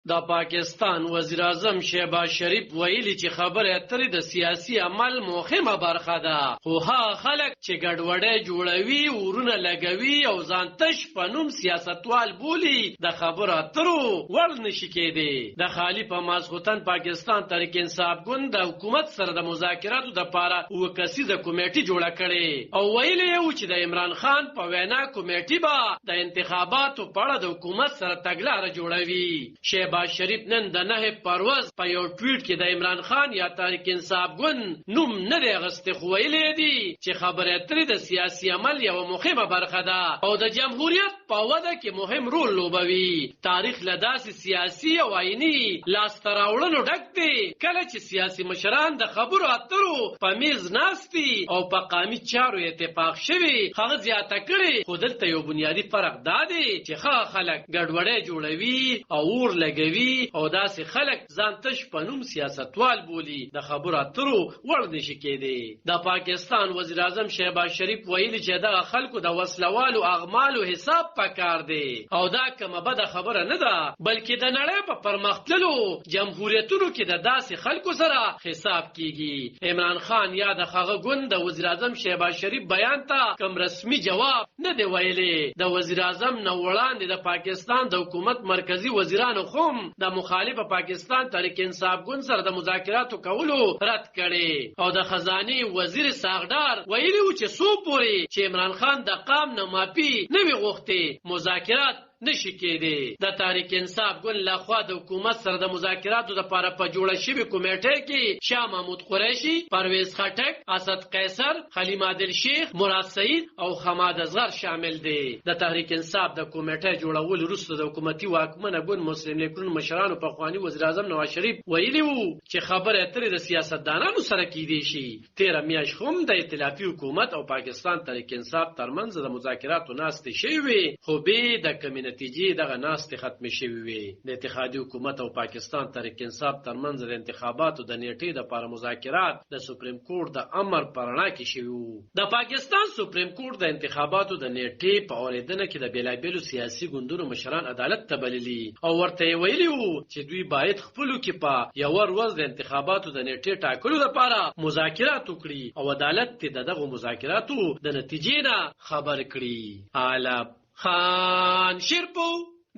د پاکستان وزیر اعظم شهباز شریف ویلي چې خبره اترې د سیاسي عمل مهمه برخه ده، خو هغه خلک چې ګډوډي جوړوي، ورونه لګوي او ځان تش په نوم سیاستوال بولي د خبرو اترو وړ نشي کېدی. د خالي په ماسخوتن پاکستان تحریک انصاف ګوند د حکومت سره د مذاکراتو لپاره یوه کسیزه کمیټه جوړه کړې او ویلي یو چې د عمران خان په وینا کمیټه به د انتخاباتو په اړه د حکومت سره تګلاره جوړوي. شهباز شریف نن د 9 پروز په یو ټویټ کې د عمران خان یا تحریک انصاف ګوند نوم نه دی اغوستی، خو ویلي دي چې خبرې اترې د سیاسي عمل یوه مهمه برخه ده او د جمهوریت په وده کې مهم رول لوبوي. تاریخ له داسې سیاسي او آئیني لاسته راوړنو ډک دی کله چې سیاسي مشران د خبرو اترو په میز ناستي او په قامي چارو اتفاق شوي. هغه زیاته کړې خو دلته یو بنیادي فرق دا دی چې ښه خلک ګډوډي جوړوي او اور لګوي او داسې خلک ځان تش په نوم سیاستوال بولي د خبرو اترو وړ نشي کېدی. د پاکستان وزیر اعظم شهباز شریف ویلي چې دغه خلکو د وسلوالو اغمالو حساب پکار دی او دا کومه بده خبره نه ده، بلکې د نړۍ په پرمختللو جمهوریتونو کې د داسې خلکو سره حساب کیږي. عمران خان یا د هغه ګوند د وزیر اعظم شهباز شریف بیان ته کوم رسمي جواب نه دی ویلي. د وزیر اعظم نه وړاندې د پاکستان د حکومت مرکزی وزیرانو هم د مخالف پاکستان تحریک انصاف ګوند سره د مذاکراتو کولو رد کړي او د خزانه وزیر ساغدار ویلي و چې څو پورې چې عمران خان د قام نه معافي نه وي غوښتي مذاکرات نشي کېدی. د تحریک انصاف ګوند لخوا د حکومت سره د مذاکراتو لپاره په جوړه شوې کمیټه کې شاه محمود قریشي، پرویز خټک، اسد قیصر، حلیم عادل شیخ، مراد سعید او حماد اصغر شامل دي. د تحریک انصاف د کمیټې جوړول وروسته د حکومتي واکمنه ګوند مسلم لیکونو مشرانو په خواني وزیر اعظم نواز شریف ویلي وو چې خبره اترې د سیاستدانانو سره کېدی شي. 13 میاشت هم د ائتلافي حکومت او پاکستان تحریک انصاف ترمنځ د مذاکراتو ناستې شوې، خو به د کمینټ نتیجې دغه ناستې ختمې شوې وي. د اتحادیې حکومت او پاکستان تحریک انصاف ترمنځ د انتخاباتو د نیټې لپاره مذاکرات د سپریم کورټ د امر په رڼا کې شوي وو. د پاکستان سپریم کورټ د انتخاباتو د نیټې په اورېدنه کې د بېلابېلو سیاسي ګوندونو مشران عدالت ته بللي او ورته یې ویلي وو چې دوی باید خپلو کې په یوه ورځ د انتخاباتو د نیټې ټاکلو لپاره مذاکرات وکړي او عدالت ته دغه مذاکراتو د نتیجې نه خبر کړي. عالم خان شیرپو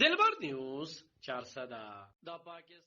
دلبر نیوز 400 دا پاکستان